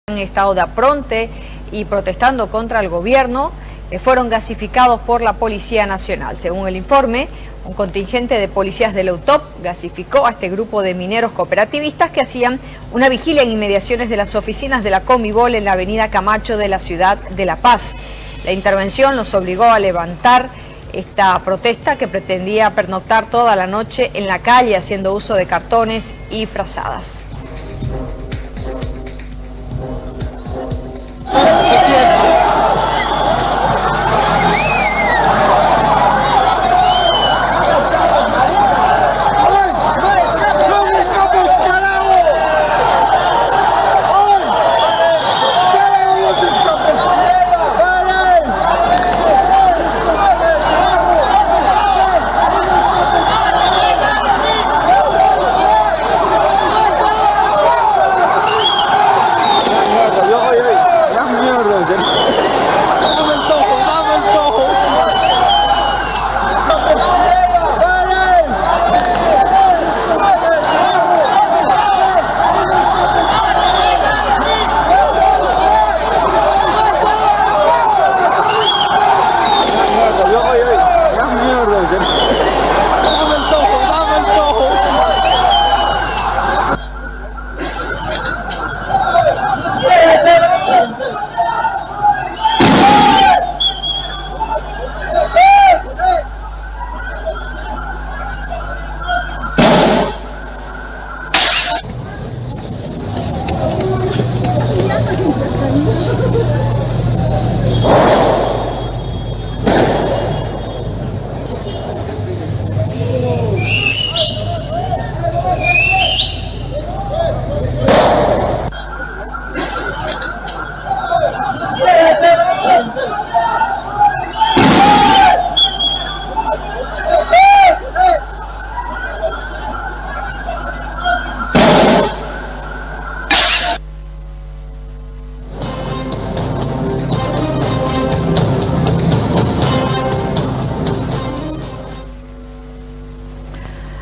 en estado de apronte y protestando contra el gobierno fueron gasificados por la Policía Nacional. Según el informe, un contingente de policías de la UTOP gasificó a este grupo de mineros cooperativistas que hacían una vigilia en inmediaciones de las oficinas de la Comibol en la avenida Camacho de la ciudad de La Paz. La intervención los obligó a levantar esta protesta que pretendía pernoctar toda la noche en la calle haciendo uso de cartones y frazadas.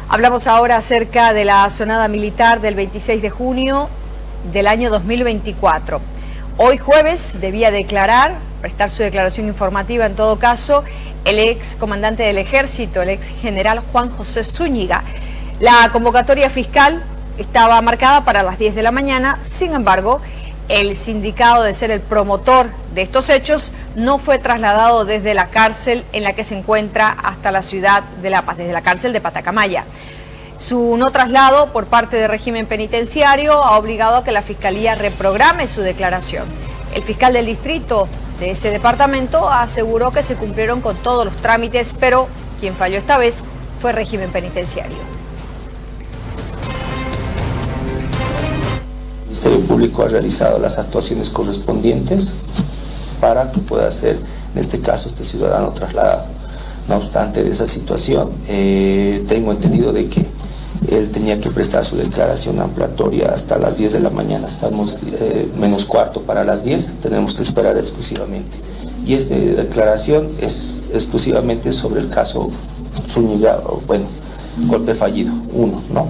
Hablamos ahora acerca de la sonada militar del 26 de junio del año 2024. Hoy jueves debía prestar su declaración informativa en todo caso, el ex comandante del Ejército, el ex general Juan José Zúñiga. La convocatoria fiscal estaba marcada para las 10 de la mañana, sin embargo, el sindicado de ser el promotor de estos hechos no fue trasladado desde la cárcel en la que se encuentra hasta la ciudad de La Paz, desde la cárcel de Patacamaya. Su no traslado por parte del régimen penitenciario ha obligado a que la Fiscalía reprograme su declaración. El fiscal del distrito de ese departamento aseguró que se cumplieron con todos los trámites, pero quien falló esta vez fue el régimen penitenciario. El Ministerio Público ha realizado las actuaciones correspondientes para que pueda ser, en este caso, este ciudadano trasladado. No obstante de esa situación, tengo entendido de que él tenía que prestar su declaración ampliatoria hasta las 10 de la mañana. Estamos menos cuarto para las 10, tenemos que esperar exclusivamente. Y esta declaración es exclusivamente sobre el caso Zúñiga, golpe fallido, 1, ¿no?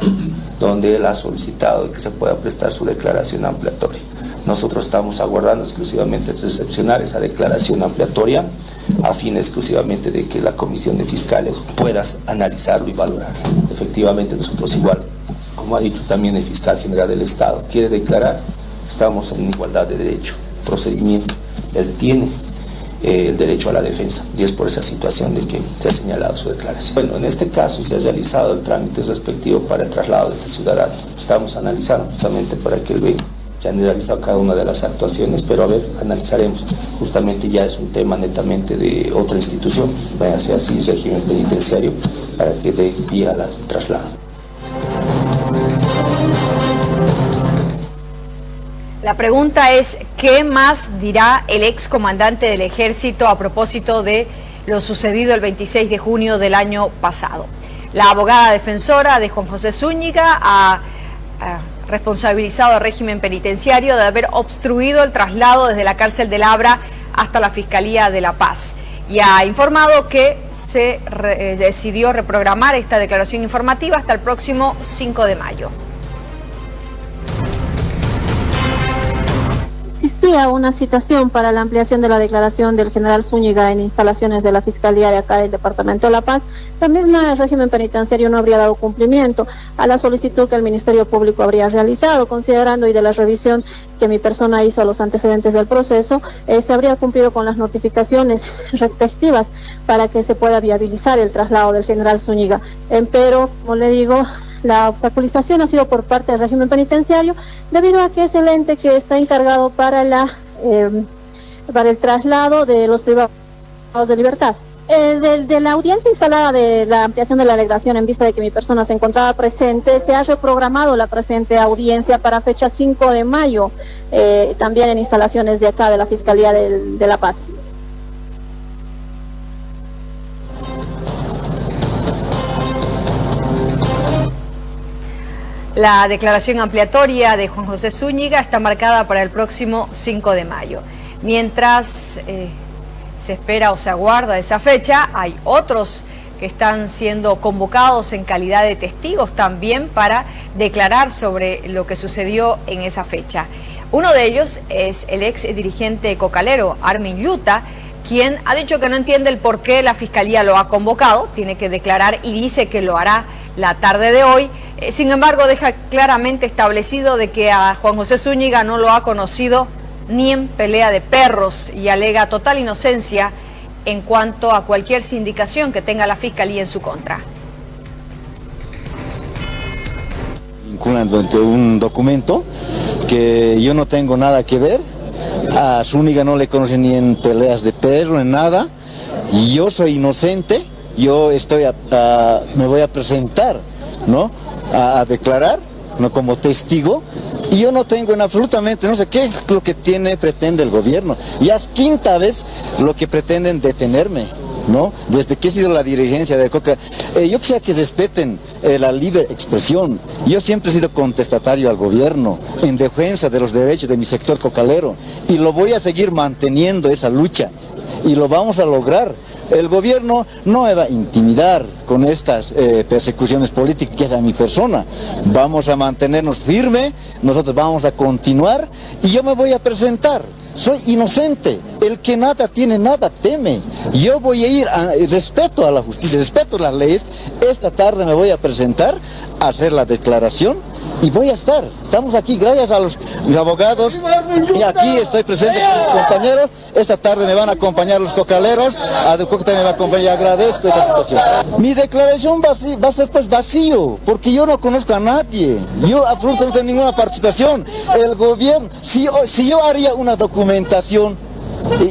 Donde él ha solicitado que se pueda prestar su declaración ampliatoria. Nosotros estamos aguardando exclusivamente recepcionar esa declaración ampliatoria a fin exclusivamente de que la Comisión de Fiscales pueda analizarlo y valorarlo. Efectivamente, nosotros igual, como ha dicho también el Fiscal General del Estado, quiere declarar, estamos en igualdad de derecho, procedimiento. Él tiene el derecho a la defensa y es por esa situación de que se ha señalado su declaración. Bueno, en este caso se ha realizado el trámite respectivo para el traslado de este ciudadano. Estamos analizando justamente para que él venga. Ya han realizado cada una de las actuaciones, pero a ver, analizaremos. Justamente ya es un tema netamente de otra institución, véase así, régimen penitenciario, para que dé vía al traslado. La pregunta es, ¿qué más dirá el ex comandante del Ejército a propósito de lo sucedido el 26 de junio del año pasado? La abogada defensora de Juan José Zúñiga ha responsabilizado al régimen penitenciario de haber obstruido el traslado desde la cárcel de Labra hasta la Fiscalía de La Paz y ha informado que se decidió reprogramar esta declaración informativa hasta el próximo 5 de mayo. existía una citación para la ampliación de la declaración del general Zúñiga en instalaciones de la Fiscalía de acá del Departamento de La Paz, la misma régimen penitenciario no habría dado cumplimiento a la solicitud que el Ministerio Público habría realizado, considerando y de la revisión que mi persona hizo a los antecedentes del proceso, se habría cumplido con las notificaciones respectivas para que se pueda viabilizar el traslado del general Zúñiga. Pero, como le digo, la obstaculización ha sido por parte del régimen penitenciario, debido a que es el ente que está encargado para el traslado de los privados de libertad. De la audiencia instalada de la ampliación de la alegación en vista de que mi persona se encontraba presente, se ha reprogramado la presente audiencia para fecha 5 de mayo, también en instalaciones de acá de la Fiscalía de La Paz. La declaración ampliatoria de Juan José Zúñiga está marcada para el próximo 5 de mayo. Mientras se espera o se aguarda esa fecha, hay otros que están siendo convocados en calidad de testigos también para declarar sobre lo que sucedió en esa fecha. Uno de ellos es el ex dirigente cocalero, Armin Yuta, quien ha dicho que no entiende el por qué la Fiscalía lo ha convocado, tiene que declarar y dice que lo hará la tarde de hoy. Sin embargo, deja claramente establecido de que a Juan José Zúñiga no lo ha conocido ni en pelea de perros y alega total inocencia en cuanto a cualquier sindicación que tenga la Fiscalía en su contra. Vinculando entre un documento que yo no tengo nada que ver, a Zúñiga no le conoce ni en peleas de perro, en nada, yo soy inocente, yo me voy a presentar, ¿no?, a declarar, no como testigo, y yo no tengo en absolutamente, no sé qué es lo que pretende el gobierno. Ya es quinta vez lo que pretenden detenerme, ¿no? Desde que he sido la dirigencia de Coca. Yo quisiera que respeten la libre expresión. Yo siempre he sido contestatario al gobierno, en defensa de los derechos de mi sector cocalero, y lo voy a seguir manteniendo esa lucha, y lo vamos a lograr. El gobierno no me va a intimidar con estas persecuciones políticas a mi persona. Vamos a mantenernos firmes, nosotros vamos a continuar y yo me voy a presentar. Soy inocente, el que nada tiene, nada teme. Yo voy a ir, respeto a la justicia, respeto las leyes. Esta tarde me voy a presentar, a hacer la declaración y voy a estar. Estamos aquí gracias a los abogados y aquí estoy presente con mis compañeros. Esta tarde me van a acompañar los cocaleros, a Coca también me va a acompañar, agradezco esta situación. Mi declaración va a ser pues vacío, porque yo no conozco a nadie, yo absolutamente ninguna participación. El gobierno, si yo haría una documentación,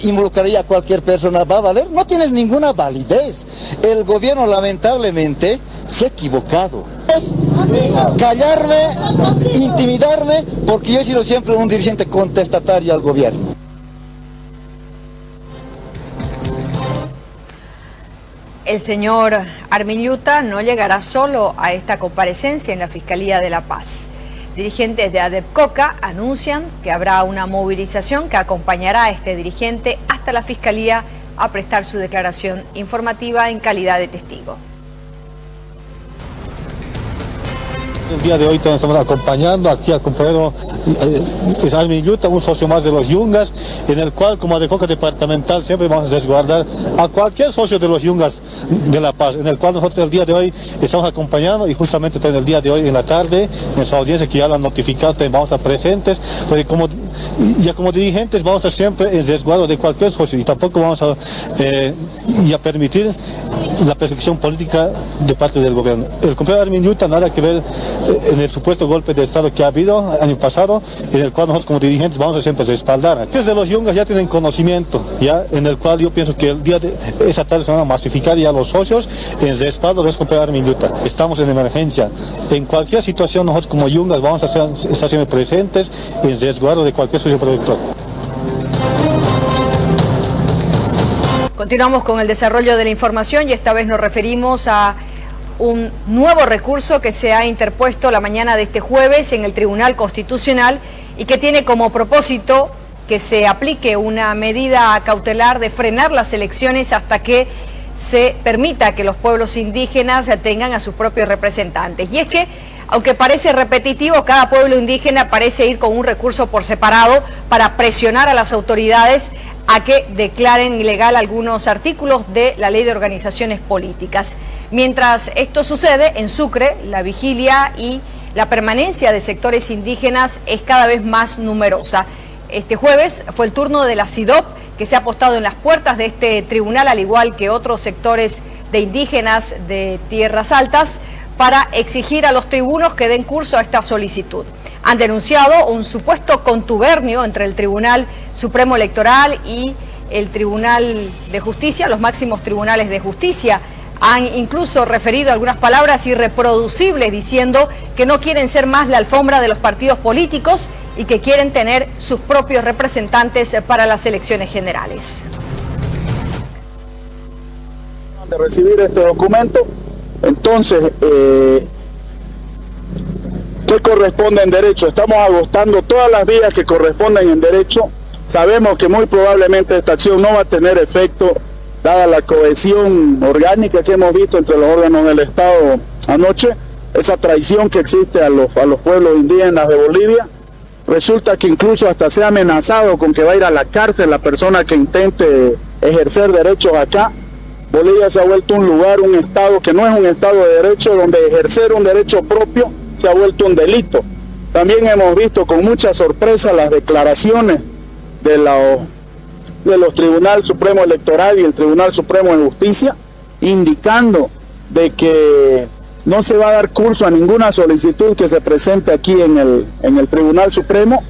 involucraría a cualquier persona, ¿va a valer? No tienes ninguna validez. El gobierno lamentablemente se ha equivocado. Es callarme, intimidarme, porque yo he sido siempre un dirigente contestatario al gobierno. El señor Armin Yuta no llegará solo a esta comparecencia en la Fiscalía de La Paz. Dirigentes de ADEPCOCA anuncian que habrá una movilización que acompañará a este dirigente hasta la Fiscalía a prestar su declaración informativa en calidad de testigo. El día de hoy estamos acompañando aquí al compañero Armin Yuta, un socio más de los Yungas, en el cual como ADEPCOCA departamental siempre vamos a resguardar a cualquier socio de los Yungas de La Paz, en el cual nosotros el día de hoy estamos acompañando y justamente también el día de hoy en la tarde, en su audiencia que ya lo han notificado, también vamos a estar presentes, porque como dirigentes vamos a estar siempre en resguardo de cualquier socio y tampoco vamos a permitir la persecución política de parte del gobierno. El compañero Armin Yuta nada que ver en el supuesto golpe de Estado que ha habido año pasado, en el cual nosotros como dirigentes vamos a siempre respaldar. Desde los Yungas ya tienen conocimiento, ya en el cual yo pienso que el día de esa tarde se van a masificar ya los socios en respaldo de los compañeros Armin Yuta. Estamos en emergencia. En cualquier situación nosotros como Yungas vamos a estar siempre presentes en resguardo de cualquier socio productor. Continuamos con el desarrollo de la información y esta vez nos referimos a un nuevo recurso que se ha interpuesto la mañana de este jueves en el Tribunal Constitucional y que tiene como propósito que se aplique una medida cautelar de frenar las elecciones hasta que se permita que los pueblos indígenas tengan a sus propios representantes. Y es que Aunque parece repetitivo, cada pueblo indígena parece ir con un recurso por separado para presionar a las autoridades a que declaren ilegal algunos artículos de la Ley de Organizaciones Políticas. Mientras esto sucede, en Sucre, la vigilia y la permanencia de sectores indígenas es cada vez más numerosa. Este jueves fue el turno de la CIDOP, que se ha apostado en las puertas de este tribunal, al igual que otros sectores de indígenas de tierras altas, para exigir a los tribunos que den curso a esta solicitud. Han denunciado un supuesto contubernio entre el Tribunal Supremo Electoral y el Tribunal de Justicia, los máximos tribunales de justicia. Han incluso referido algunas palabras irreproducibles diciendo que no quieren ser más la alfombra de los partidos políticos y que quieren tener sus propios representantes para las elecciones generales. De recibir este documento, entonces, ¿qué corresponde en derecho? Estamos agotando todas las vías que corresponden en derecho. Sabemos que muy probablemente esta acción no va a tener efecto, dada la cohesión orgánica que hemos visto entre los órganos del Estado anoche, esa traición que existe a los pueblos indígenas de Bolivia. Resulta que incluso hasta se ha amenazado con que va a ir a la cárcel la persona que intente ejercer derechos acá. Bolivia se ha vuelto un lugar, un estado que no es un estado de derecho, donde ejercer un derecho propio se ha vuelto un delito. También hemos visto con mucha sorpresa las declaraciones de los Tribunal Supremo Electoral y el Tribunal Supremo de Justicia, indicando de que no se va a dar curso a ninguna solicitud que se presente aquí en el Tribunal Supremo,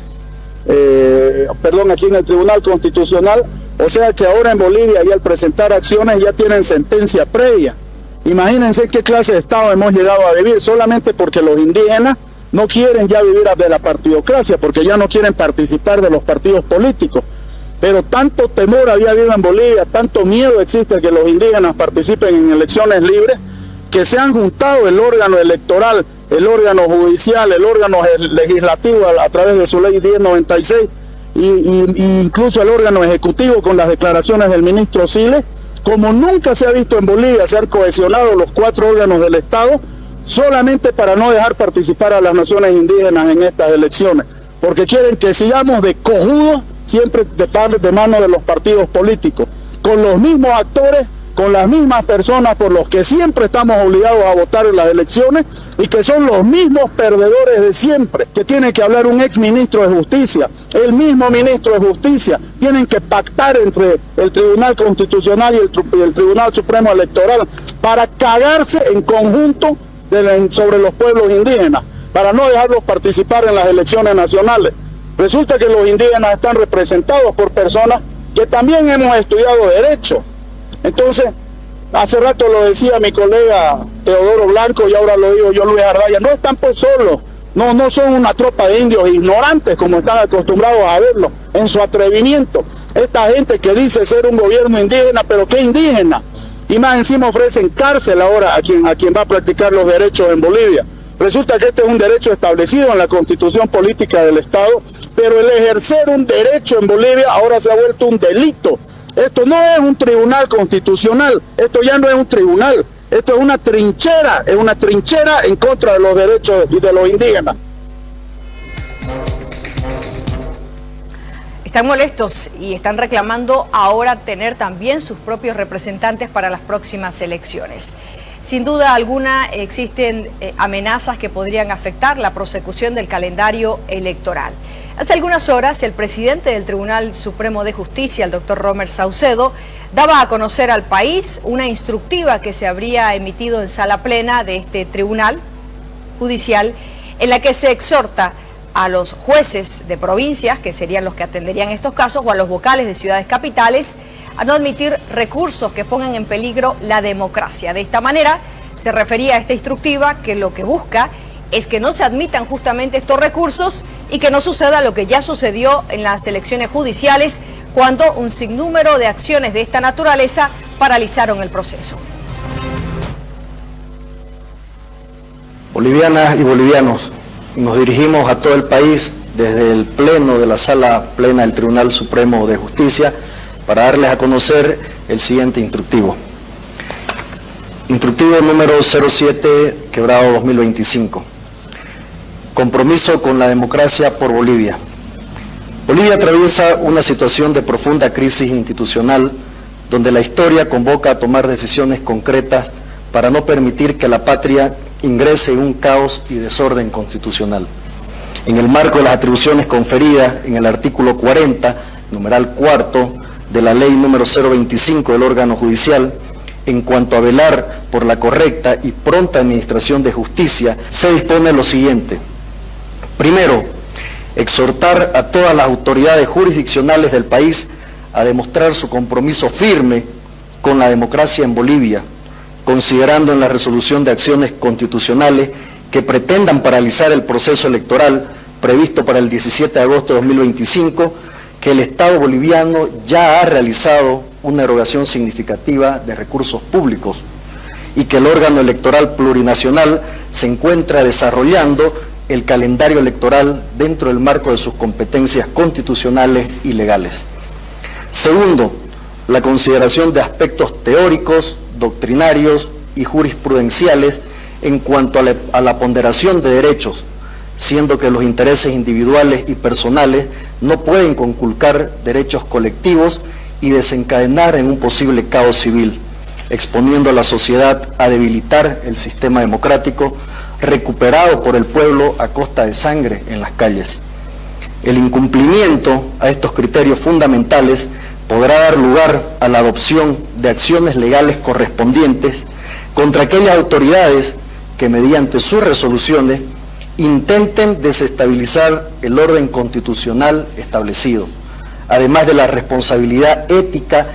aquí en el Tribunal Constitucional. O sea que ahora en Bolivia, y al presentar acciones, ya tienen sentencia previa. Imagínense qué clase de estado hemos llegado a vivir, solamente porque los indígenas no quieren ya vivir de la partidocracia, porque ya no quieren participar de los partidos políticos. Pero tanto temor había habido en Bolivia, tanto miedo existe que los indígenas participen en elecciones libres, que se han juntado el órgano electoral, el órgano judicial, el órgano legislativo a través de su ley 1096, y incluso el órgano ejecutivo con las declaraciones del ministro Siles, como nunca se ha visto en Bolivia, se han cohesionado los 4 órganos del Estado solamente para no dejar participar a las naciones indígenas en estas elecciones, porque quieren que sigamos de cojudos siempre de mano de los partidos políticos, con los mismos actores, con las mismas personas por los que siempre estamos obligados a votar en las elecciones y que son los mismos perdedores de siempre, que tiene que hablar un ex ministro de Justicia, el mismo ministro de Justicia, tienen que pactar entre el Tribunal Constitucional y el Tribunal Supremo Electoral para cagarse en conjunto sobre los pueblos indígenas, para no dejarlos participar en las elecciones nacionales. Resulta que los indígenas están representados por personas que también hemos estudiado derecho. Entonces, hace rato lo decía mi colega Teodoro Blanco y ahora lo digo yo, Luis Ardaya, no están pues solos, no son una tropa de indios ignorantes como están acostumbrados a verlo en su atrevimiento. Esta gente que dice ser un gobierno indígena, pero ¿qué indígena? Y más encima ofrecen cárcel ahora a quien va a practicar los derechos en Bolivia. Resulta que este es un derecho establecido en la Constitución Política del Estado, pero el ejercer un derecho en Bolivia ahora se ha vuelto un delito. Esto no es un tribunal constitucional, esto ya no es un tribunal, esto es una trinchera en contra de los derechos de los indígenas. Están molestos y están reclamando ahora tener también sus propios representantes para las próximas elecciones. Sin duda alguna existen amenazas que podrían afectar la prosecución del calendario electoral. Hace algunas horas el presidente del Tribunal Supremo de Justicia, el doctor Romer Saucedo, daba a conocer al país una instructiva que se habría emitido en sala plena de este tribunal judicial, en la que se exhorta a los jueces de provincias, que serían los que atenderían estos casos, o a los vocales de ciudades capitales, a no admitir recursos que pongan en peligro la democracia. De esta manera se refería a esta instructiva que lo que busca es que no se admitan justamente estos recursos y que no suceda lo que ya sucedió en las elecciones judiciales, cuando un sinnúmero de acciones de esta naturaleza paralizaron el proceso. Bolivianas y bolivianos, nos dirigimos a todo el país desde el pleno de la sala plena del Tribunal Supremo de Justicia para darles a conocer el siguiente instructivo. Instructivo número 07/2025. Compromiso con la democracia por Bolivia. Bolivia atraviesa una situación de profunda crisis institucional, donde la historia convoca a tomar decisiones concretas para no permitir que la patria ingrese en un caos y desorden constitucional. En el marco de las atribuciones conferidas en el artículo 40, numeral cuarto, de la ley número 025 del órgano judicial, en cuanto a velar por la correcta y pronta administración de justicia, se dispone lo siguiente. Primero, exhortar a todas las autoridades jurisdiccionales del país a demostrar su compromiso firme con la democracia en Bolivia, considerando en la resolución de acciones constitucionales que pretendan paralizar el proceso electoral previsto para el 17 de agosto de 2025, que el Estado boliviano ya ha realizado una erogación significativa de recursos públicos y que el órgano electoral plurinacional se encuentra desarrollando el calendario electoral dentro del marco de sus competencias constitucionales y legales. Segundo, la consideración de aspectos teóricos, doctrinarios y jurisprudenciales en cuanto a la ponderación de derechos, siendo que los intereses individuales y personales no pueden conculcar derechos colectivos y desencadenar en un posible caos civil, exponiendo a la sociedad a debilitar el sistema democrático recuperado por el pueblo a costa de sangre en las calles. El incumplimiento a estos criterios fundamentales podrá dar lugar a la adopción de acciones legales correspondientes contra aquellas autoridades que mediante sus resoluciones intenten desestabilizar el orden constitucional establecido, además de la responsabilidad ética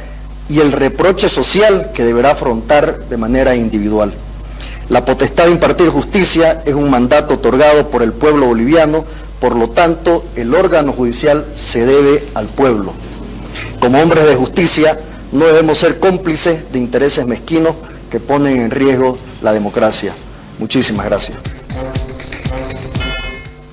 y el reproche social que deberá afrontar de manera individual. La potestad de impartir justicia es un mandato otorgado por el pueblo boliviano, por lo tanto, el órgano judicial se debe al pueblo. Como hombres de justicia, no debemos ser cómplices de intereses mezquinos que ponen en riesgo la democracia. Muchísimas gracias.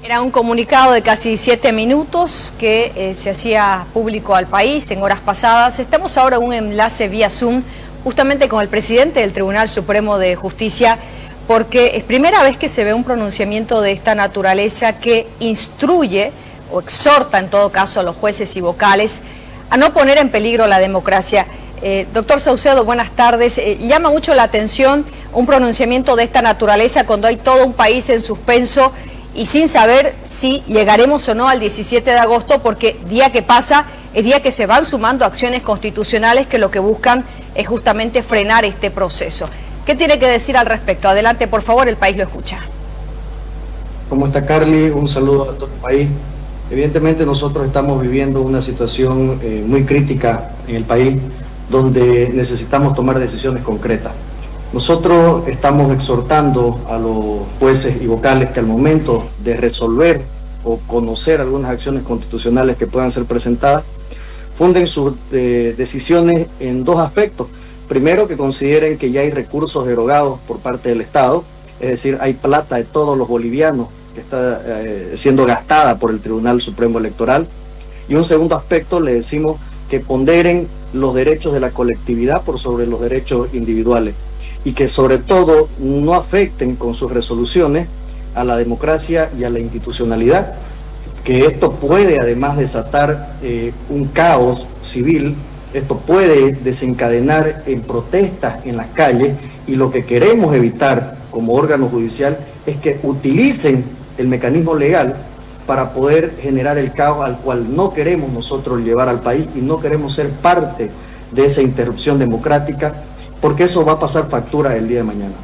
Era un comunicado de casi 7 minutos que se hacía público al país en horas pasadas. Estamos ahora en un enlace vía Zoom justamente con el presidente del Tribunal Supremo de Justicia, porque es primera vez que se ve un pronunciamiento de esta naturaleza que instruye o exhorta en todo caso a los jueces y vocales a no poner en peligro la democracia. Doctor Saucedo, buenas tardes. Llama mucho la atención un pronunciamiento de esta naturaleza cuando hay todo un país en suspenso y sin saber si llegaremos o no al 17 de agosto, porque día que pasa es día que se van sumando acciones constitucionales que lo que buscan es justamente frenar este proceso. ¿Qué tiene que decir al respecto? Adelante, por favor, el país lo escucha. ¿Cómo está, Carly? Un saludo a todo el país. Evidentemente nosotros estamos viviendo una situación muy crítica en el país, donde necesitamos tomar decisiones concretas. Nosotros estamos exhortando a los jueces y vocales que al momento de resolver o conocer algunas acciones constitucionales que puedan ser presentadas, funden sus decisiones en dos aspectos. Primero, que consideren que ya hay recursos erogados por parte del Estado, es decir, hay plata de todos los bolivianos que está siendo gastada por el Tribunal Supremo Electoral. Y un segundo aspecto, le decimos que ponderen los derechos de la colectividad por sobre los derechos individuales y que sobre todo no afecten con sus resoluciones a la democracia y a la institucionalidad, que esto puede además desatar un caos civil, esto puede desencadenar en protestas en las calles, y lo que queremos evitar como órgano judicial es que utilicen el mecanismo legal para poder generar el caos al cual no queremos nosotros llevar al país, y no queremos ser parte de esa interrupción democrática, porque eso va a pasar factura el día de mañana.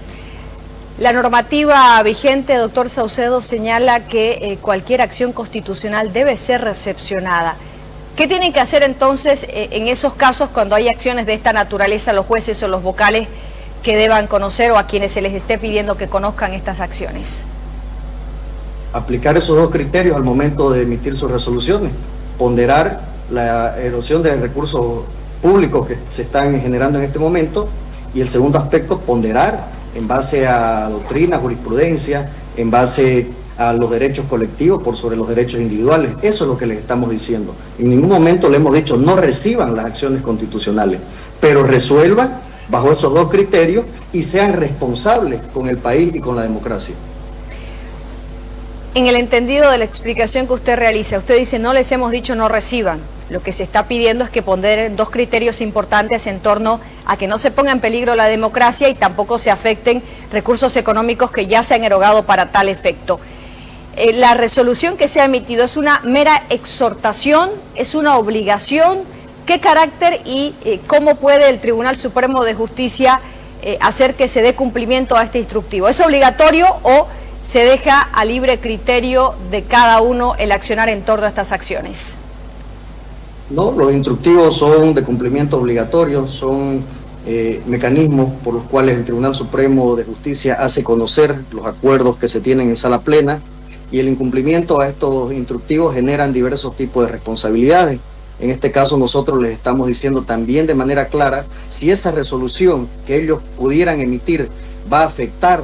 La normativa vigente, doctor Saucedo, señala que cualquier acción constitucional debe ser recepcionada. ¿Qué tienen que hacer entonces en esos casos cuando hay acciones de esta naturaleza, los jueces o los vocales que deban conocer, o a quienes se les esté pidiendo que conozcan estas acciones? Aplicar esos dos criterios al momento de emitir sus resoluciones, ponderar la erosión de recursos públicos que se están generando en este momento, y el segundo aspecto, ponderar en base a doctrina, jurisprudencia, en base a los derechos colectivos por sobre los derechos individuales. Eso es lo que les estamos diciendo. En ningún momento le hemos dicho no reciban las acciones constitucionales, pero resuelvan bajo esos dos criterios y sean responsables con el país y con la democracia. En el entendido de la explicación que usted realiza, usted dice no les hemos dicho no reciban. Lo que se está pidiendo es que ponderen dos criterios importantes en torno a que no se ponga en peligro la democracia y tampoco se afecten recursos económicos que ya se han erogado para tal efecto. La resolución que se ha emitido es una mera exhortación, es una obligación. ¿Qué carácter y cómo puede el Tribunal Supremo de Justicia hacer que se dé cumplimiento a este instructivo? ¿Es obligatorio o se deja a libre criterio de cada uno el accionar en torno a estas acciones? No, los instructivos son de cumplimiento obligatorio, son mecanismos por los cuales el Tribunal Supremo de Justicia hace conocer los acuerdos que se tienen en sala plena, y el incumplimiento a estos instructivos generan diversos tipos de responsabilidades. En este caso nosotros les estamos diciendo también de manera clara, si esa resolución que ellos pudieran emitir va a afectar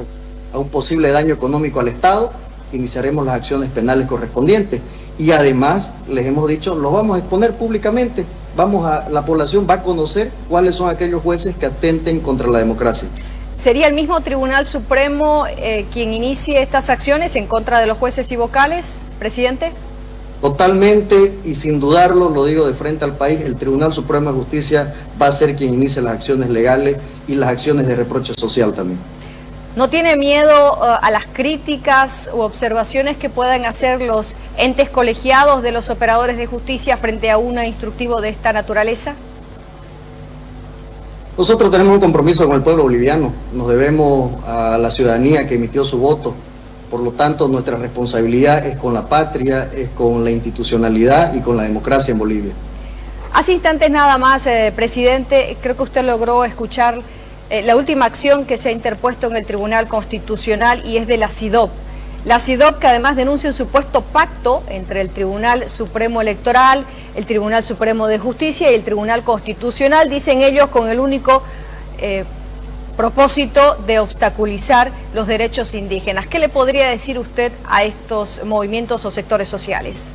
a un posible daño económico al Estado, iniciaremos las acciones penales correspondientes. Y además, les hemos dicho, los vamos a exponer públicamente, la población va a conocer cuáles son aquellos jueces que atenten contra la democracia. ¿Sería el mismo Tribunal Supremo quien inicie estas acciones en contra de los jueces y vocales, presidente? Totalmente, y sin dudarlo, lo digo de frente al país, el Tribunal Supremo de Justicia va a ser quien inicie las acciones legales y las acciones de reproche social también. ¿No tiene miedo a las críticas u observaciones que puedan hacer los entes colegiados de los operadores de justicia frente a un instructivo de esta naturaleza? Nosotros tenemos un compromiso con el pueblo boliviano, nos debemos a la ciudadanía que emitió su voto, por lo tanto nuestra responsabilidad es con la patria, es con la institucionalidad y con la democracia en Bolivia. Hace instantes nada más, presidente, creo que usted logró escuchar la última acción que se ha interpuesto en el Tribunal Constitucional y es de la SIDOP. La SIDOP, que además denuncia un supuesto pacto entre el Tribunal Supremo Electoral, el Tribunal Supremo de Justicia y el Tribunal Constitucional, dicen ellos, con el único propósito de obstaculizar los derechos indígenas. ¿Qué le podría decir usted a estos movimientos o sectores sociales?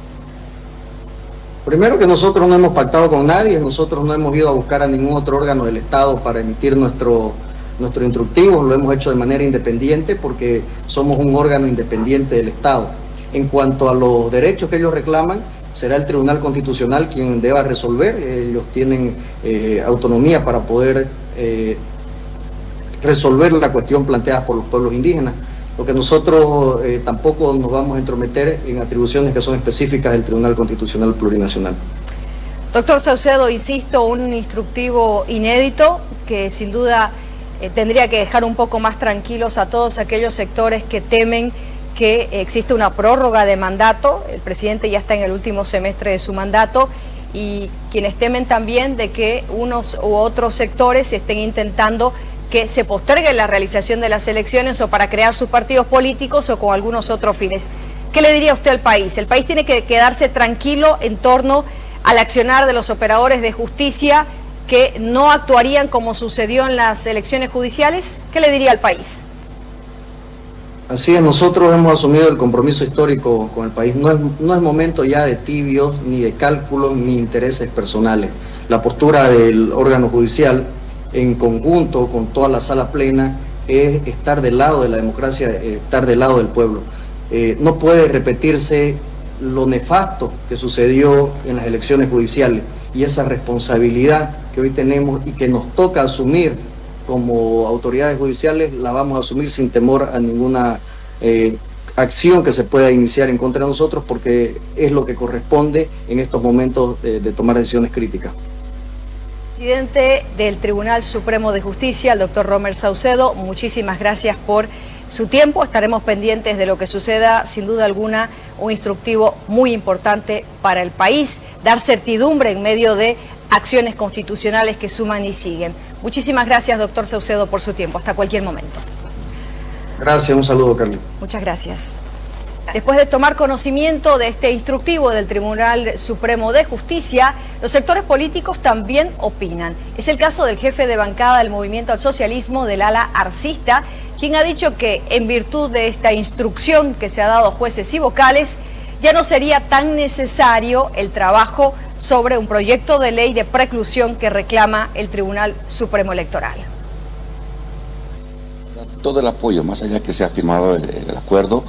Primero, que nosotros no hemos pactado con nadie, nosotros no hemos ido a buscar a ningún otro órgano del Estado para emitir nuestro instructivo, lo hemos hecho de manera independiente porque somos un órgano independiente del Estado. En cuanto a los derechos que ellos reclaman, será el Tribunal Constitucional quien deba resolver, ellos tienen autonomía para poder resolver la cuestión planteada por los pueblos indígenas. Lo que nosotros tampoco nos vamos a entrometer en atribuciones que son específicas del Tribunal Constitucional Plurinacional. Doctor Saucedo, insisto, un instructivo inédito que sin duda tendría que dejar un poco más tranquilos a todos aquellos sectores que temen que existe una prórroga de mandato. El presidente ya está en el último semestre de su mandato y quienes temen también de que unos u otros sectores estén intentando que se postergue la realización de las elecciones o para crear sus partidos políticos o con algunos otros fines. ¿Qué le diría usted al país? ¿El país tiene que quedarse tranquilo en torno al accionar de los operadores de justicia que no actuarían como sucedió en las elecciones judiciales? ¿Qué le diría al país? Así es, nosotros hemos asumido el compromiso histórico con el país. No es momento ya de tibios, ni de cálculos, ni intereses personales. La postura del órgano judicial, en conjunto con toda la sala plena, es estar del lado de la democracia, estar del lado del pueblo. No puede repetirse lo nefasto que sucedió en las elecciones judiciales, y esa responsabilidad que hoy tenemos y que nos toca asumir como autoridades judiciales, la vamos a asumir sin temor a ninguna acción que se pueda iniciar en contra de nosotros, porque es lo que corresponde en estos momentos de tomar decisiones críticas. Presidente del Tribunal Supremo de Justicia, el doctor Romer Saucedo, muchísimas gracias por su tiempo. Estaremos pendientes de lo que suceda, sin duda alguna, un instructivo muy importante para el país, dar certidumbre en medio de acciones constitucionales que suman y siguen. Muchísimas gracias, doctor Saucedo, por su tiempo. Hasta cualquier momento. Gracias, un saludo, Carly. Muchas gracias. Después de tomar conocimiento de este instructivo del Tribunal Supremo de Justicia, los sectores políticos también opinan. Es el caso del jefe de bancada del Movimiento al Socialismo del ala arcista, quien ha dicho que en virtud de esta instrucción que se ha dado a jueces y vocales, ya no sería tan necesario el trabajo sobre un proyecto de ley de preclusión que reclama el Tribunal Supremo Electoral. Todo el apoyo, más allá que se ha firmado el acuerdo,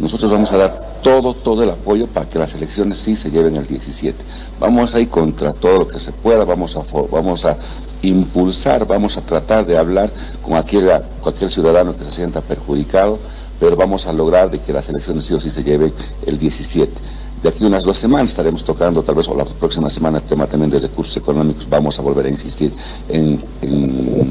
nosotros vamos a dar todo el apoyo para que las elecciones sí se lleven el 17. Vamos a ir contra todo lo que se pueda, vamos a impulsar, vamos a tratar de hablar con cualquier ciudadano que se sienta perjudicado, pero vamos a lograr de que las elecciones sí o sí se lleven el 17. De aquí unas 2 semanas estaremos tocando, tal vez o la próxima semana, el tema también de recursos económicos. Vamos a volver a insistir en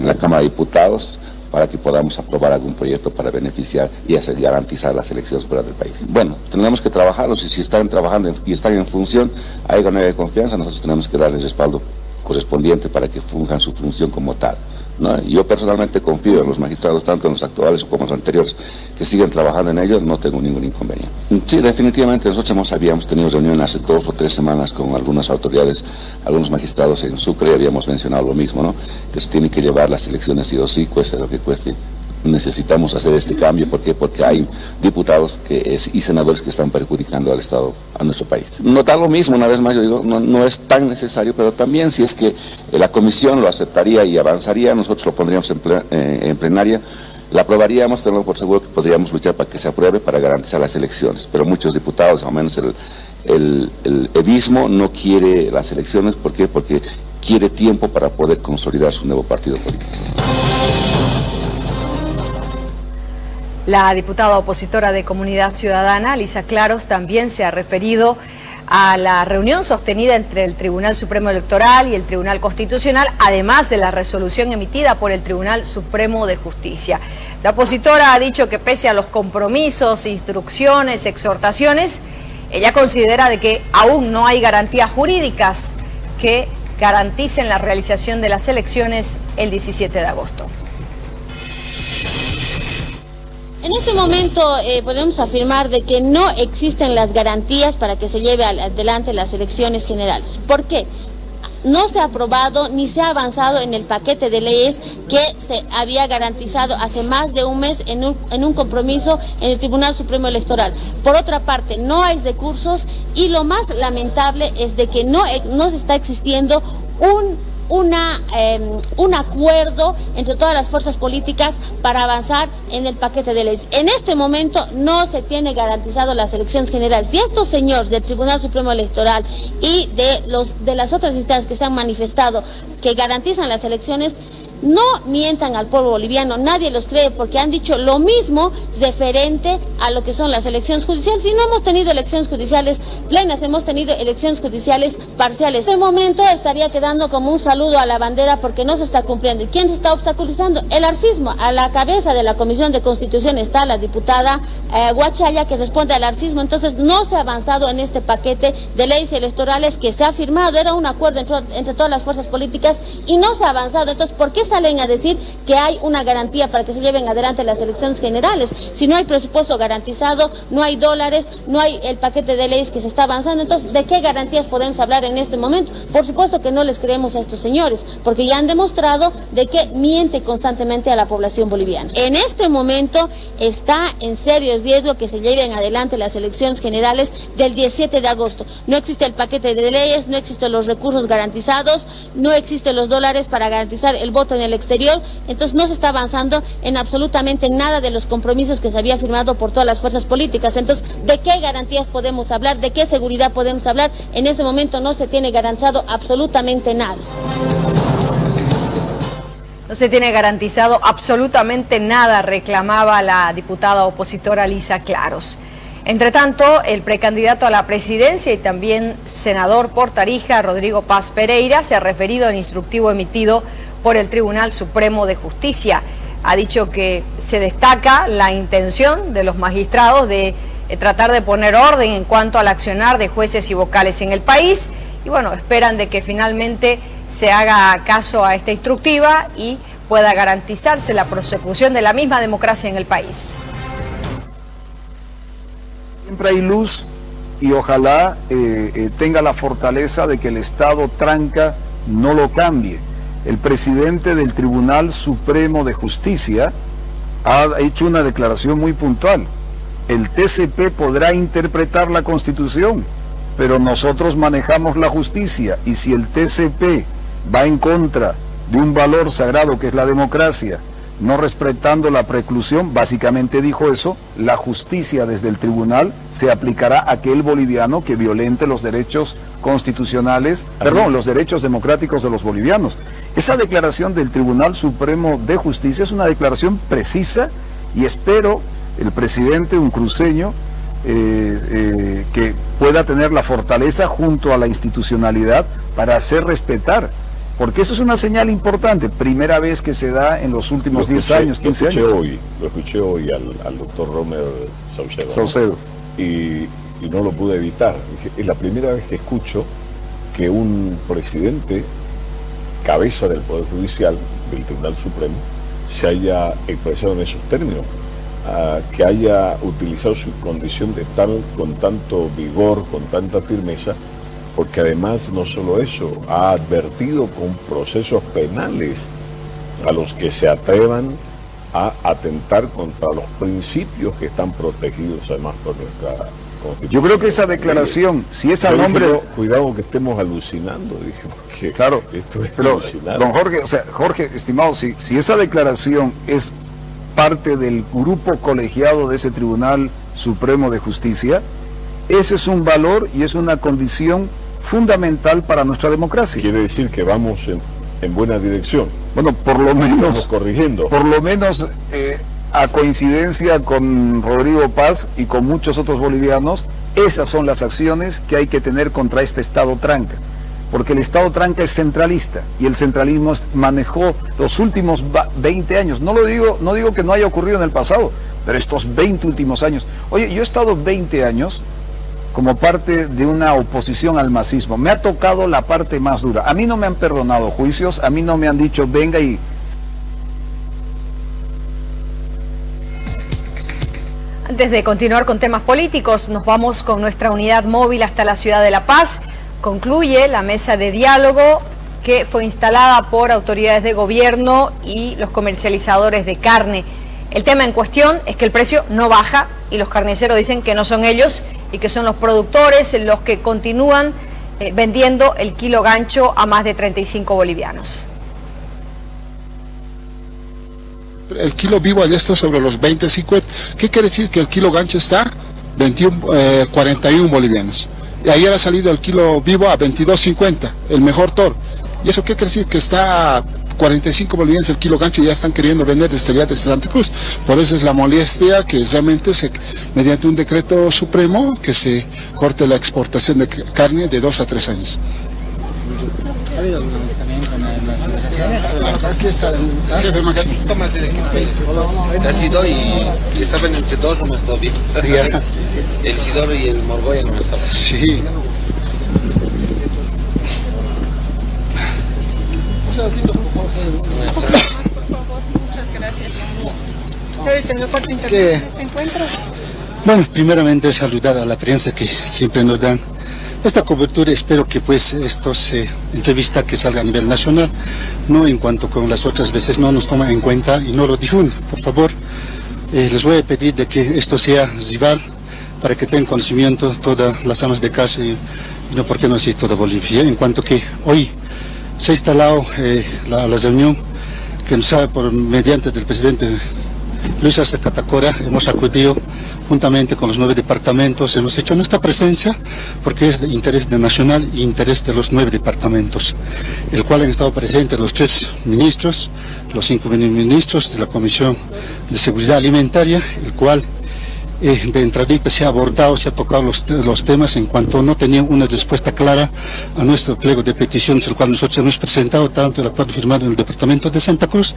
la Cámara de Diputados para que podamos aprobar algún proyecto para beneficiar y garantizar las elecciones fuera del país. Bueno, tenemos que trabajarlos y si están trabajando y están en función, hay ganar de confianza, nosotros tenemos que darles respaldo correspondiente para que funjan su función como tal, ¿no? Yo personalmente confío en los magistrados, tanto en los actuales como en los anteriores, que siguen trabajando en ellos, no tengo ningún inconveniente. Sí, definitivamente nosotros habíamos tenido reunión hace 2 o 3 semanas con algunas autoridades, algunos magistrados en Sucre, y habíamos mencionado lo mismo, ¿no? Que se tiene que llevar las elecciones sí o sí, cueste lo que cueste. Necesitamos hacer este cambio, ¿por qué? Porque hay diputados y senadores que están perjudicando al Estado, a nuestro país. Notar lo mismo, una vez más, yo digo, no es tan necesario, pero también si es que la comisión lo aceptaría y avanzaría, nosotros lo pondríamos en plenaria, la aprobaríamos, tenemos por seguro que podríamos luchar para que se apruebe para garantizar las elecciones, pero muchos diputados, al menos el evismo, no quiere las elecciones. ¿Por qué? Porque quiere tiempo para poder consolidar su nuevo partido político. La diputada opositora de Comunidad Ciudadana, Lisa Claros, también se ha referido a la reunión sostenida entre el Tribunal Supremo Electoral y el Tribunal Constitucional, además de la resolución emitida por el Tribunal Supremo de Justicia. La opositora ha dicho que pese a los compromisos, instrucciones, exhortaciones, ella considera de que aún no hay garantías jurídicas que garanticen la realización de las elecciones el 17 de agosto. En este momento podemos afirmar de que no existen las garantías para que se lleve adelante las elecciones generales. ¿Por qué? No se ha aprobado ni se ha avanzado en el paquete de leyes que se había garantizado hace más de un mes en un compromiso en el Tribunal Supremo Electoral. Por otra parte, no hay recursos y lo más lamentable es de que no se está existiendo un acuerdo entre todas las fuerzas políticas para avanzar en el paquete de leyes. En este momento no se tiene garantizado las elecciones generales. Si estos señores del Tribunal Supremo Electoral y de las otras instancias que se han manifestado que garantizan las elecciones, no mientan al pueblo boliviano, nadie los cree porque han dicho lo mismo referente a lo que son las elecciones judiciales. Y no hemos tenido elecciones judiciales plenas, hemos tenido elecciones judiciales parciales. En este momento estaría quedando como un saludo a la bandera porque no se está cumpliendo. ¿Y quién se está obstaculizando? El arcismo. A la cabeza de la Comisión de Constitución está la diputada Huachaya, que responde al arcismo. Entonces no se ha avanzado en este paquete de leyes electorales que se ha firmado, era un acuerdo entre todas las fuerzas políticas y no se ha avanzado. Entonces, ¿por qué salen a decir que hay una garantía para que se lleven adelante las elecciones generales? Si no hay presupuesto garantizado, no hay dólares, no hay el paquete de leyes que se está avanzando, entonces ¿de qué garantías podemos hablar en este momento? Por supuesto que no les creemos a estos señores, porque ya han demostrado de que miente constantemente a la población boliviana. En este momento está en serio riesgo que se lleven adelante las elecciones generales del 17 de agosto. No existe el paquete de leyes, no existen los recursos garantizados, no existen los dólares para garantizar el voto en el exterior, entonces no se está avanzando en absolutamente nada de los compromisos que se había firmado por todas las fuerzas políticas. Entonces, ¿de qué garantías podemos hablar? ¿De qué seguridad podemos hablar? En ese momento no se tiene garantizado absolutamente nada. No se tiene garantizado absolutamente nada, reclamaba la diputada opositora Lisa Claros. Entre tanto, el precandidato a la presidencia y también senador por Tarija, Rodrigo Paz Pereira, se ha referido al instructivo emitido por el Tribunal Supremo de Justicia. Ha dicho que se destaca la intención de los magistrados de tratar de poner orden en cuanto al accionar de jueces y vocales en el país y bueno, esperan de que finalmente se haga caso a esta instructiva y pueda garantizarse la prosecución de la misma democracia en el país. Siempre hay luz y ojalá tenga la fortaleza de que el Estado tranca no lo cambie. El presidente del Tribunal Supremo de Justicia ha hecho una declaración muy puntual. El TCP podrá interpretar la Constitución, pero nosotros manejamos la justicia y si el TCP va en contra de un valor sagrado que es la democracia, no respetando la preclusión, básicamente dijo eso, la justicia desde el tribunal se aplicará a aquel boliviano que violente los derechos constitucionales, los derechos democráticos de los bolivianos. Esa declaración del Tribunal Supremo de Justicia es una declaración precisa y espero el presidente, un cruceño, que pueda tener la fortaleza junto a la institucionalidad para hacer respetar. Porque eso es una señal importante, primera vez que se da en los últimos 10 años, 15 años. Lo escuché hoy al doctor Romer Saucedo, ¿no? y no lo pude evitar. Es la primera vez que escucho que un presidente, cabeza del Poder Judicial, del Tribunal Supremo, se haya expresado en esos términos, que haya utilizado su condición de tal, con tanto vigor, con tanta firmeza, porque además no solo eso, ha advertido con procesos penales a los que se atrevan a atentar contra los principios que están protegidos además por nuestra Constitución. Yo creo que esa declaración, si es a nombre... Cuidado que estemos alucinando, dije, porque claro, esto es pero, alucinante. Don Jorge, Jorge, estimado, si esa declaración es parte del grupo colegiado de ese Tribunal Supremo de Justicia, ese es un valor y es una condición fundamental para nuestra democracia. Quiere decir que vamos en buena dirección. Bueno, por lo menos... Estamos corrigiendo. Por lo menos, a coincidencia con Rodrigo Paz y con muchos otros bolivianos, esas son las acciones que hay que tener contra este Estado tranca. Porque el Estado tranca es centralista y el centralismo manejó los últimos 20 años. No digo que no haya ocurrido en el pasado, pero estos 20 últimos años. Oye, yo he estado 20 años como parte de una oposición al masismo. Me ha tocado la parte más dura. A mí no me han perdonado juicios, a mí no me han dicho venga y... Antes de continuar con temas políticos, nos vamos con nuestra unidad móvil hasta la ciudad de La Paz. Concluye la mesa de diálogo que fue instalada por autoridades de gobierno y los comercializadores de carne. El tema en cuestión es que el precio no baja y los carniceros dicen que no son ellos y que son los productores los que continúan vendiendo el kilo gancho a más de 35 bolivianos. El kilo vivo allá está sobre los 20.50. ¿Qué quiere decir? Que el kilo gancho está 41 bolivianos. Y ayer ha salido el kilo vivo a 22.50, el mejor toro. ¿Y eso qué quiere decir? Que está 45 bolivianos el kilo gancho y ya están queriendo vender desde allá, desde Santa Cruz. Por eso es la molestia que realmente mediante un decreto supremo que se corte la exportación de carne de 2 a 3 años. ¿Ha habido alguna vez también con las negociaciones? Aquí está el jefe máximo. Ha sido y estaba en el Sidor, no está bien. El Sidor y el Morgoya no estaban. Sí. Muchas gracias. ¿Sabe tener cuánto interés en este encuentro? Bueno, primeramente saludar a la prensa que siempre nos dan esta cobertura. Espero que pues estos entrevistas que salgan a nivel nacional, no en cuanto con las otras veces no nos toman en cuenta y no lo difunden. Por favor, les voy a pedir de que esto sea rival para que tengan conocimiento todas las amas de casa y no porque no así toda Bolivia. En cuanto que hoy se ha instalado la reunión que nos ha mediante del presidente Luis Arce Catacora, hemos acudido juntamente con los 9 departamentos, hemos hecho nuestra presencia porque es de interés nacional y interés de los 9 departamentos, el cual han estado presentes los 3 ministros, los 5 ministros de la Comisión de Seguridad Alimentaria, el cual de entradita se ha abordado, se ha tocado los temas en cuanto no tenían una respuesta clara a nuestro pliego de peticiones, el cual nosotros hemos presentado, tanto el acuerdo firmado en el departamento de Santa Cruz,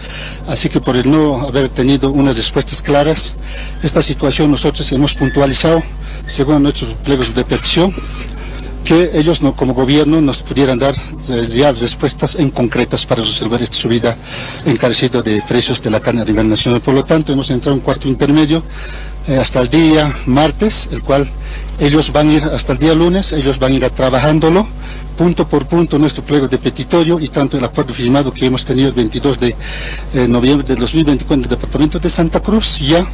así que por el no haber tenido unas respuestas claras, esta situación nosotros hemos puntualizado, según nuestros pliegos de petición, que ellos como gobierno nos pudieran dar respuestas en concretas para resolver esta subida encarecida de precios de la carne a nivel nacional. Por lo tanto, hemos entrado en un cuarto intermedio hasta el día martes, el cual ellos van a ir hasta el día lunes, ellos van a ir trabajándolo punto por punto nuestro pliego de petitorio y tanto el acuerdo firmado que hemos tenido el 22 de noviembre de 2024 en el departamento de Santa Cruz. Ya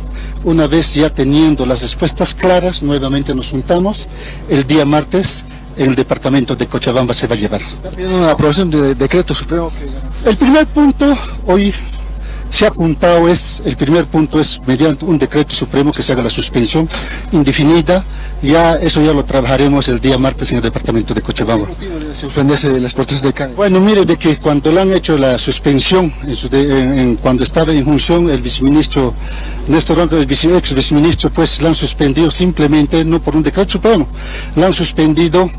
una vez ya teniendo las respuestas claras, nuevamente nos juntamos el día martes. El departamento de Cochabamba se va a llevar. Está pidiendo una aprobación de decreto supremo. El primer punto, hoy se ha apuntado el primer punto es mediante un decreto supremo que se haga la suspensión indefinida. Eso ya lo trabajaremos el día martes en el departamento de Cochabamba. ¿Qué motivo de suspenderse la exportación de carne? Bueno, mire, de que cuando le han hecho la suspensión, cuando estaba en función el viceministro Néstor Ronco, el ex viceministro, pues la han suspendido simplemente, no por un decreto supremo, la han suspendido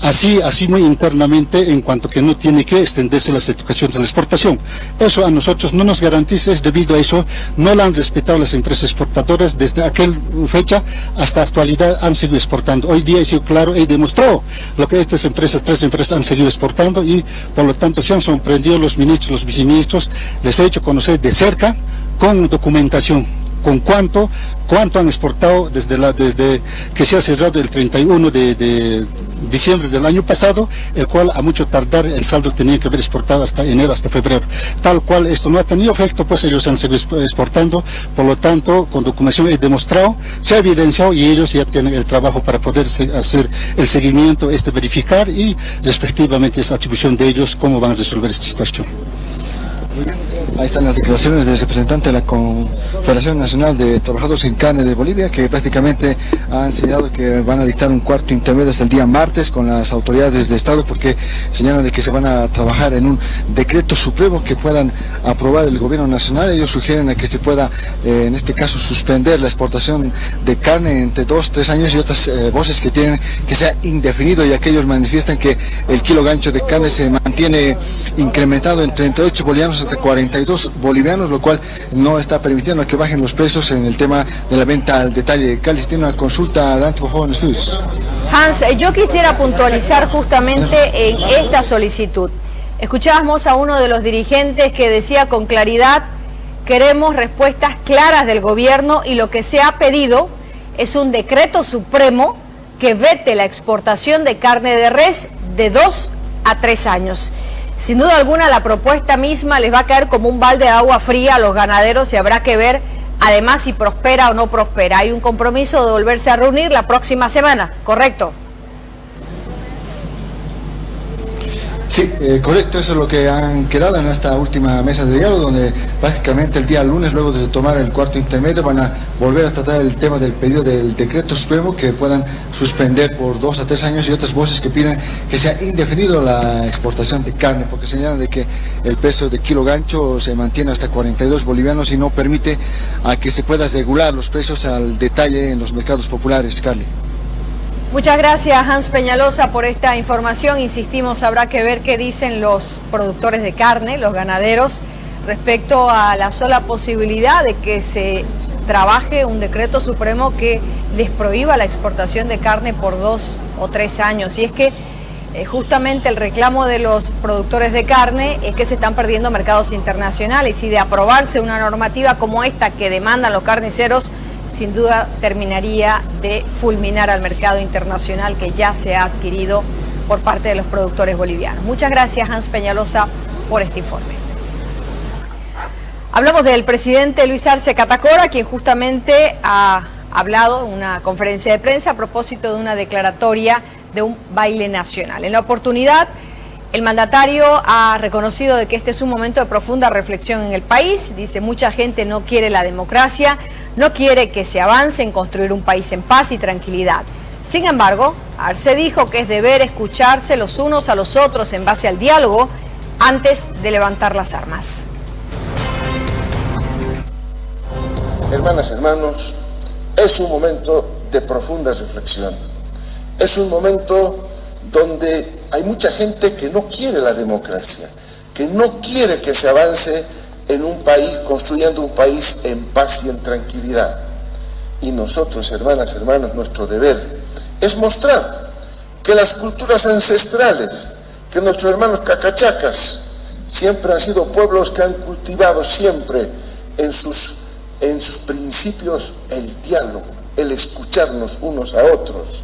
así muy internamente, en cuanto que no tiene que extenderse las certificaciones de la exportación. Eso a nosotros no nos garantiza, es debido a eso, no la han respetado las empresas exportadoras, desde aquella fecha hasta la actualidad han seguido exportando. Hoy día he sido claro, he demostrado lo que estas empresas, 3 empresas han seguido exportando, y por lo tanto se han sorprendido los ministros, los viceministros, les he hecho conocer de cerca, con documentación, con cuánto han exportado desde que se ha cerrado el 31 de diciembre del año pasado, el cual a mucho tardar el saldo tenía que haber exportado hasta enero, hasta febrero. Tal cual esto no ha tenido efecto, pues ellos han seguido exportando, por lo tanto con documentación he demostrado, se ha evidenciado, y ellos ya tienen el trabajo para poder hacer el seguimiento, verificar, y respectivamente es atribución de ellos cómo van a resolver esta situación. Ahí están las declaraciones del representante de la Confederación Nacional de Trabajadores en Carne de Bolivia, que prácticamente han señalado que van a dictar un cuarto intermedio hasta el día martes con las autoridades de Estado, porque señalan de que se van a trabajar en un decreto supremo que puedan aprobar el gobierno nacional. Ellos sugieren a que se pueda, en este caso, suspender la exportación de carne entre 2-3 años, y otras voces que tienen que sea indefinido, y aquellos manifiestan que el kilo gancho de carne se mantiene incrementado en 38 bolivianos hasta 42 bolivianos, lo cual no está permitiendo que bajen los precios en el tema de la venta al detalle. Cali, tiene una consulta, adelante por favor en estudios. Hans, yo quisiera puntualizar justamente en esta solicitud. Escuchábamos a uno de los dirigentes que decía con claridad: queremos respuestas claras del gobierno, y lo que se ha pedido es un decreto supremo que vete la exportación de carne de res de 2 a 3 años. Sin duda alguna, la propuesta misma les va a caer como un balde de agua fría a los ganaderos, y habrá que ver además si prospera o no prospera. Hay un compromiso de volverse a reunir la próxima semana, ¿correcto? Sí, correcto, eso es lo que han quedado en esta última mesa de diálogo, donde prácticamente el día lunes, luego de tomar el cuarto intermedio, van a volver a tratar el tema del pedido del decreto supremo, que puedan suspender por 2 a 3 años, y otras voces que piden que sea indefinido la exportación de carne, porque señalan de que el precio de kilo gancho se mantiene hasta 42 bolivianos y no permite a que se pueda regular los precios al detalle en los mercados populares. Carly. Muchas gracias, Hans Peñalosa, por esta información. Insistimos, habrá que ver qué dicen los productores de carne, los ganaderos, respecto a la sola posibilidad de que se trabaje un decreto supremo que les prohíba la exportación de carne por 2 o 3 años. Y es que justamente el reclamo de los productores de carne es que se están perdiendo mercados internacionales, y de aprobarse una normativa como esta que demandan los carniceros, sin duda terminaría de fulminar al mercado internacional que ya se ha adquirido por parte de los productores bolivianos. Muchas gracias, Hans Peñalosa, por este informe. Hablamos del presidente Luis Arce Catacora, quien justamente ha hablado en una conferencia de prensa a propósito de una declaratoria de un baile nacional. En la oportunidad, el mandatario ha reconocido de que este es un momento de profunda reflexión en el país. Dice, mucha gente no quiere la democracia, no quiere que se avance en construir un país en paz y tranquilidad. Sin embargo, Arce dijo que es deber escucharse los unos a los otros en base al diálogo antes de levantar las armas. Hermanas, hermanos, es un momento de profunda reflexión. Es un momento donde hay mucha gente que no quiere la democracia, que no quiere que se avance en un país, construyendo un país en paz y en tranquilidad. Y nosotros, hermanas, hermanos, nuestro deber es mostrar que las culturas ancestrales, que nuestros hermanos cacachacas siempre han sido pueblos que han cultivado siempre en sus principios el diálogo, el escucharnos unos a otros,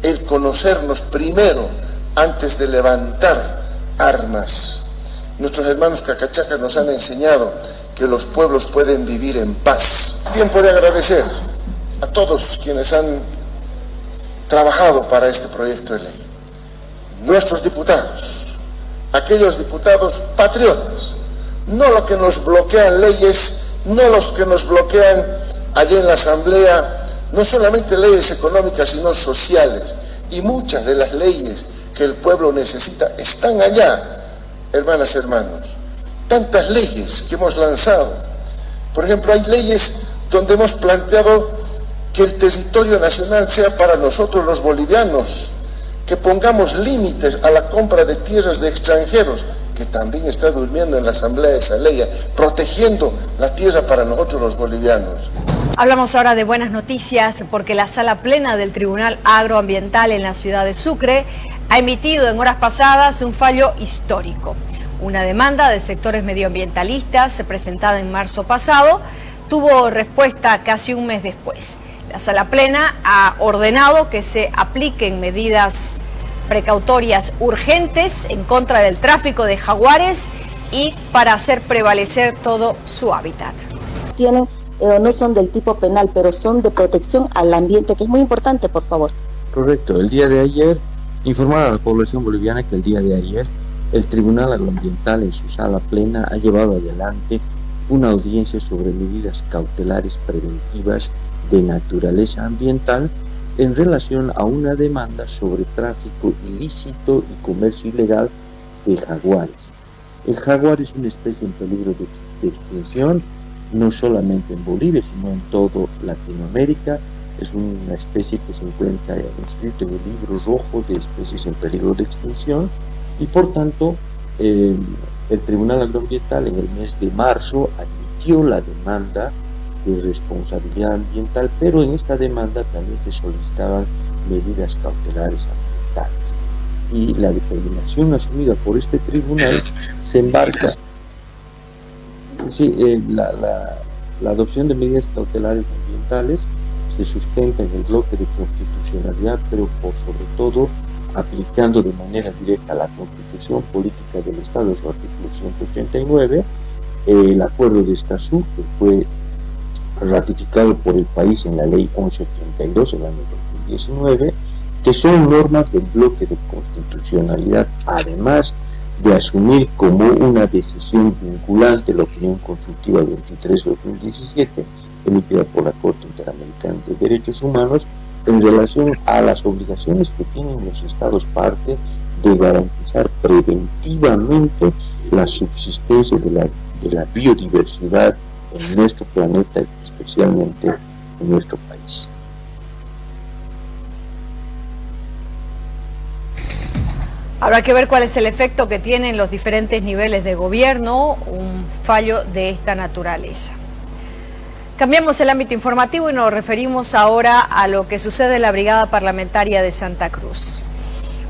el conocernos primero antes de levantar armas. Nuestros hermanos cacachacas nos han enseñado que los pueblos pueden vivir en paz. Tiempo de agradecer a todos quienes han trabajado para este proyecto de ley. Nuestros diputados, aquellos diputados patriotas, no lo que nos bloquean leyes, no los que nos bloquean allí en la Asamblea, no solamente leyes económicas, sino sociales. Y muchas de las leyes que el pueblo necesita están allá, hermanas, hermanos. Tantas leyes que hemos lanzado. Por ejemplo, hay leyes donde hemos planteado que el territorio nacional sea para nosotros los bolivianos, que pongamos límites a la compra de tierras de extranjeros, que también está durmiendo en la Asamblea esa ley, protegiendo la tierra para nosotros los bolivianos. Hablamos ahora de buenas noticias porque la Sala Plena del Tribunal Agroambiental en la ciudad de Sucre ha emitido en horas pasadas un fallo histórico. Una demanda de sectores medioambientalistas presentada en marzo pasado tuvo respuesta casi un mes después. La Sala Plena ha ordenado que se apliquen medidas precautorias urgentes en contra del tráfico de jaguares y para hacer prevalecer todo su hábitat. No son del tipo penal, pero son de protección al ambiente, que es muy importante, por favor. Correcto. El día de ayer, informar a la población boliviana que el día de ayer el Tribunal Agroambiental en su Sala Plena ha llevado adelante una audiencia sobre medidas cautelares preventivas de naturaleza ambiental en relación a una demanda sobre tráfico ilícito y comercio ilegal de jaguares. El jaguar es una especie en peligro de extinción, no solamente en Bolivia, sino en todo Latinoamérica. Es una especie que se encuentra inscrita en el libro rojo de especies en peligro de extinción y por tanto el Tribunal Agroambiental en el mes de marzo admitió la demanda de responsabilidad ambiental, pero en esta demanda también se solicitaban medidas cautelares ambientales. Y la determinación asumida por este tribunal se embarca, la adopción de medidas cautelares ambientales se sustenta en el bloque de constitucionalidad, pero por sobre todo aplicando de manera directa la Constitución Política del Estado, su artículo 189, el Acuerdo de Escazú, que fue ratificado por el país en la Ley 1182 del año 2019, que son normas del bloque de constitucionalidad, además de asumir como una decisión vinculante la opinión consultiva 23/2017, emitida por la Corte Interamericana de Derechos Humanos, en relación a las obligaciones que tienen los Estados parte de garantizar preventivamente la subsistencia de la biodiversidad en nuestro planeta, especialmente en nuestro país. Habrá que ver cuál es el efecto que tienen los diferentes niveles de gobierno un fallo de esta naturaleza. Cambiamos el ámbito informativo y nos referimos ahora a lo que sucede en la Brigada Parlamentaria de Santa Cruz.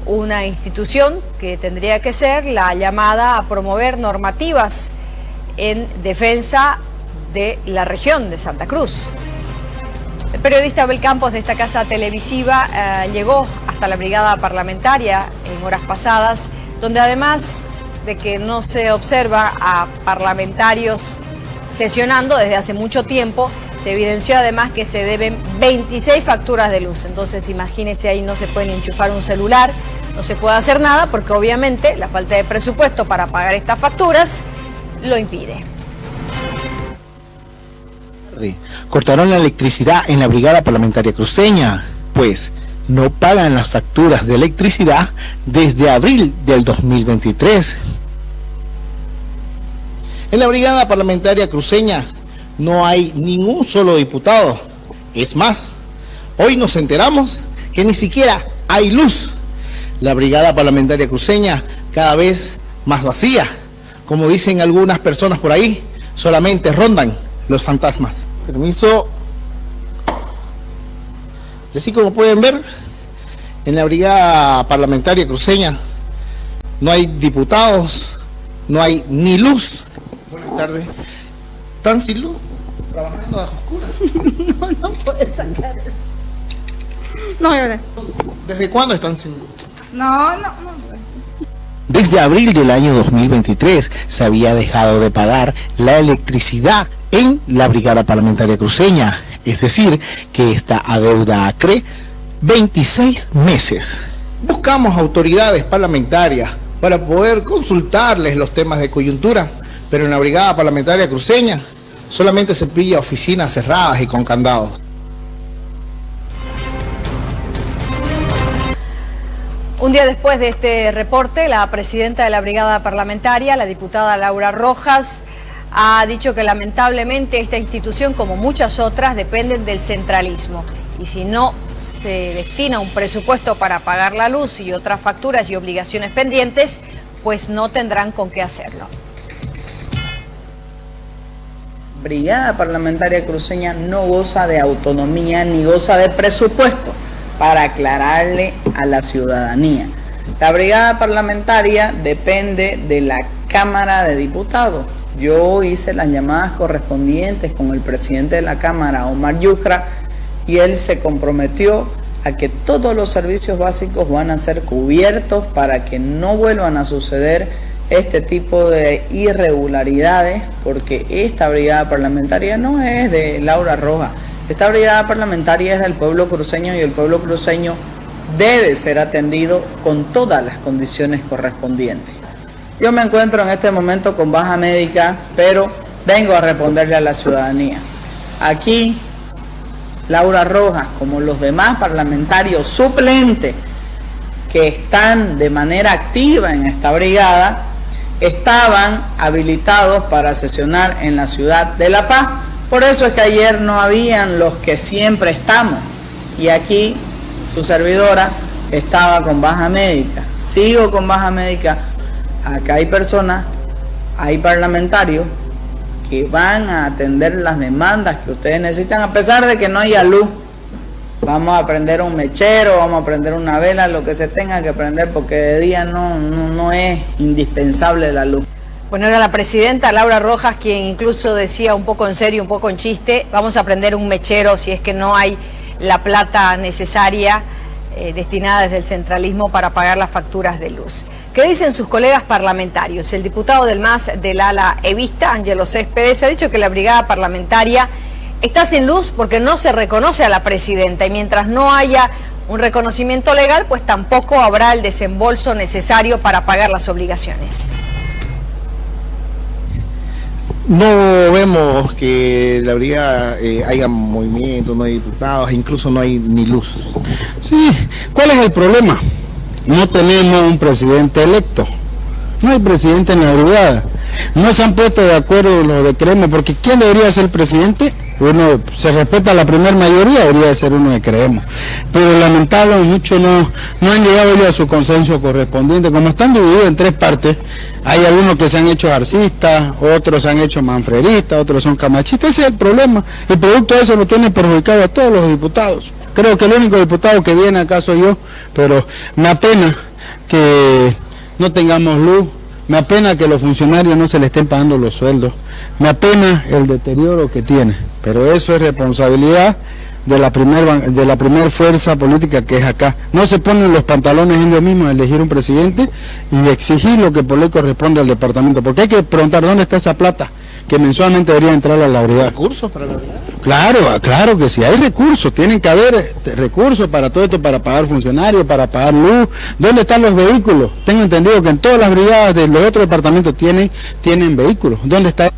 Una institución que tendría que ser la llamada a promover normativas en defensa de la región de Santa Cruz. El periodista Abel Campos de esta casa televisiva llegó hasta la Brigada Parlamentaria en horas pasadas, donde además de que no se observa a parlamentarios sesionando desde hace mucho tiempo, se evidenció además que se deben 26 facturas de luz. Entonces imagínense, ahí no se puede enchufar un celular, no se puede hacer nada porque obviamente la falta de presupuesto para pagar estas facturas lo impide. Cortaron la electricidad en la Brigada Parlamentaria Cruceña, pues no pagan las facturas de electricidad desde abril del 2023. En la Brigada Parlamentaria Cruceña no hay ningún solo diputado. Es más, hoy nos enteramos que ni siquiera hay luz. La Brigada Parlamentaria Cruceña cada vez más vacía. Como dicen algunas personas por ahí, solamente rondan los fantasmas. Permiso. Y así como pueden ver, en la Brigada Parlamentaria Cruceña no hay diputados, no hay ni luz. Buenas tardes. ¿Están sin luz? ¿Trabajando bajo oscuras? No puedes sacar eso. No, ¿verdad? ¿Desde cuándo están sin luz? No. Desde abril del año 2023 se había dejado de pagar la electricidad en la Brigada Parlamentaria Cruceña, es decir, que esta adeuda ACRE 26 meses. Buscamos autoridades parlamentarias para poder consultarles los temas de coyuntura, pero en la brigada parlamentaria cruceña solamente se pilla oficinas cerradas y con candados. Un día después de este reporte, la presidenta de la brigada parlamentaria, la diputada Laura Rojas, ha dicho que lamentablemente esta institución, como muchas otras, dependen del centralismo. Y si no se destina un presupuesto para pagar la luz y otras facturas y obligaciones pendientes, pues no tendrán con qué hacerlo. Brigada Parlamentaria Cruceña no goza de autonomía ni goza de presupuesto, para aclararle a la ciudadanía. La Brigada Parlamentaria depende de la Cámara de Diputados. Yo hice las llamadas correspondientes con el presidente de la Cámara, Omar Yucra, y él se comprometió a que todos los servicios básicos van a ser cubiertos para que no vuelvan a suceder este tipo de irregularidades, porque esta brigada parlamentaria no es de Laura Rojas, esta brigada parlamentaria es del pueblo cruceño y el pueblo cruceño debe ser atendido con todas las condiciones correspondientes. Yo me encuentro en este momento con baja médica, pero vengo a responderle a la ciudadanía. Aquí, Laura Rojas, como los demás parlamentarios suplentes que están de manera activa en esta brigada, estaban habilitados para sesionar en la ciudad de La Paz. Por eso es que ayer no habían los que siempre estamos. Y aquí su servidora estaba con baja médica. Sigo con baja médica. Acá hay personas, hay parlamentarios que van a atender las demandas que ustedes necesitan, a pesar de que no haya luz. Vamos a prender un mechero, vamos a prender una vela, lo que se tenga que prender, porque de día no es indispensable la luz. Bueno, era la presidenta Laura Rojas quien incluso decía un poco en serio, un poco en chiste, vamos a prender un mechero si es que no hay la plata necesaria destinada desde el centralismo para pagar las facturas de luz. ¿Qué dicen sus colegas parlamentarios? El diputado del MAS del ala evista, Ángelo Céspedes, ha dicho que la brigada parlamentaria está sin luz porque no se reconoce a la presidenta y mientras no haya un reconocimiento legal, pues tampoco habrá el desembolso necesario para pagar las obligaciones. No vemos que la brigada haya movimiento, no hay diputados, incluso no hay ni luz. Sí, ¿cuál es el problema? No tenemos un presidente electo, no hay presidente en la brigada. No se han puesto de acuerdo los de Creemos, porque ¿quién debería ser presidente? Uno se respeta la primera mayoría, debería ser uno de Creemos. Pero lamentablemente muchos no han llegado ellos a su consenso correspondiente. Como están divididos en tres partes, hay algunos que se han hecho arcistas, otros se han hecho manfreristas, otros son camachistas. Ese es el problema. El producto de eso lo tiene perjudicado a todos los diputados. Creo que el único diputado que viene acá soy yo, pero me apena que no tengamos luz. Me apena que los funcionarios no se le estén pagando los sueldos. Me apena el deterioro que tiene. Pero eso es responsabilidad de la primer fuerza política que es acá. No se ponen los pantalones ellos mismos a elegir un presidente y exigir lo que por ley corresponde al departamento. Porque hay que preguntar dónde está esa plata que mensualmente debería entrar a la brigada. ¿Recursos para la brigada? Claro que sí, hay recursos, tienen que haber recursos para todo esto, para pagar funcionarios, para pagar luz. ¿Dónde están los vehículos? Tengo entendido que en todas las brigadas de los otros departamentos tienen vehículos. ¿Dónde está?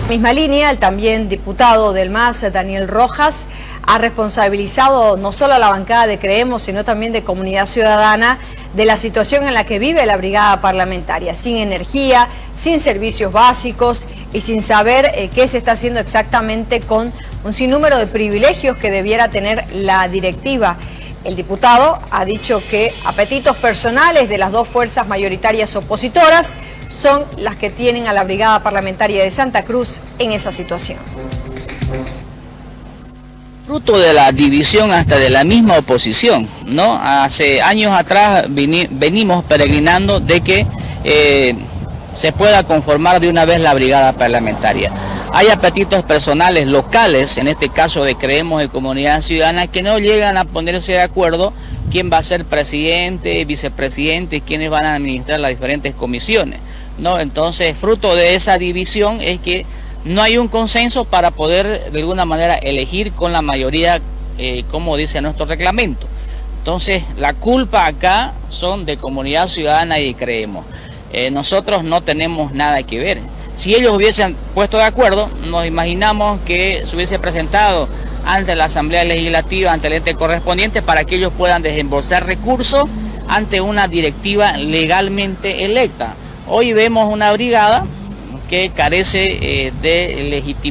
Misma línea, el también diputado del MAS, Daniel Rojas, ha responsabilizado no solo a la bancada de Creemos, sino también de Comunidad Ciudadana, de la situación en la que vive la brigada parlamentaria, sin energía, sin servicios básicos y sin saber qué se está haciendo exactamente con un sinnúmero de privilegios que debiera tener la directiva. El diputado ha dicho que apetitos personales de las dos fuerzas mayoritarias opositoras son las que tienen a la brigada parlamentaria de Santa Cruz en esa situación. Fruto de la división hasta de la misma oposición, ¿no? Hace años atrás venimos peregrinando de que se pueda conformar de una vez la brigada parlamentaria. Hay apetitos personales locales, en este caso de Creemos y Comunidad Ciudadana, que no llegan a ponerse de acuerdo quién va a ser presidente, vicepresidente y quiénes van a administrar las diferentes comisiones, ¿no? Entonces, fruto de esa división es que no hay un consenso para poder de alguna manera elegir con la mayoría, como dice nuestro reglamento. Entonces, la culpa acá son de Comunidad Ciudadana y Creemos. nosotros no tenemos nada que ver. Si ellos hubiesen puesto de acuerdo, nos imaginamos que se hubiese presentado ante la Asamblea Legislativa, ante el ente correspondiente, para que ellos puedan desembolsar recursos ante una directiva legalmente electa. Hoy vemos una brigada que carece de legitimidad.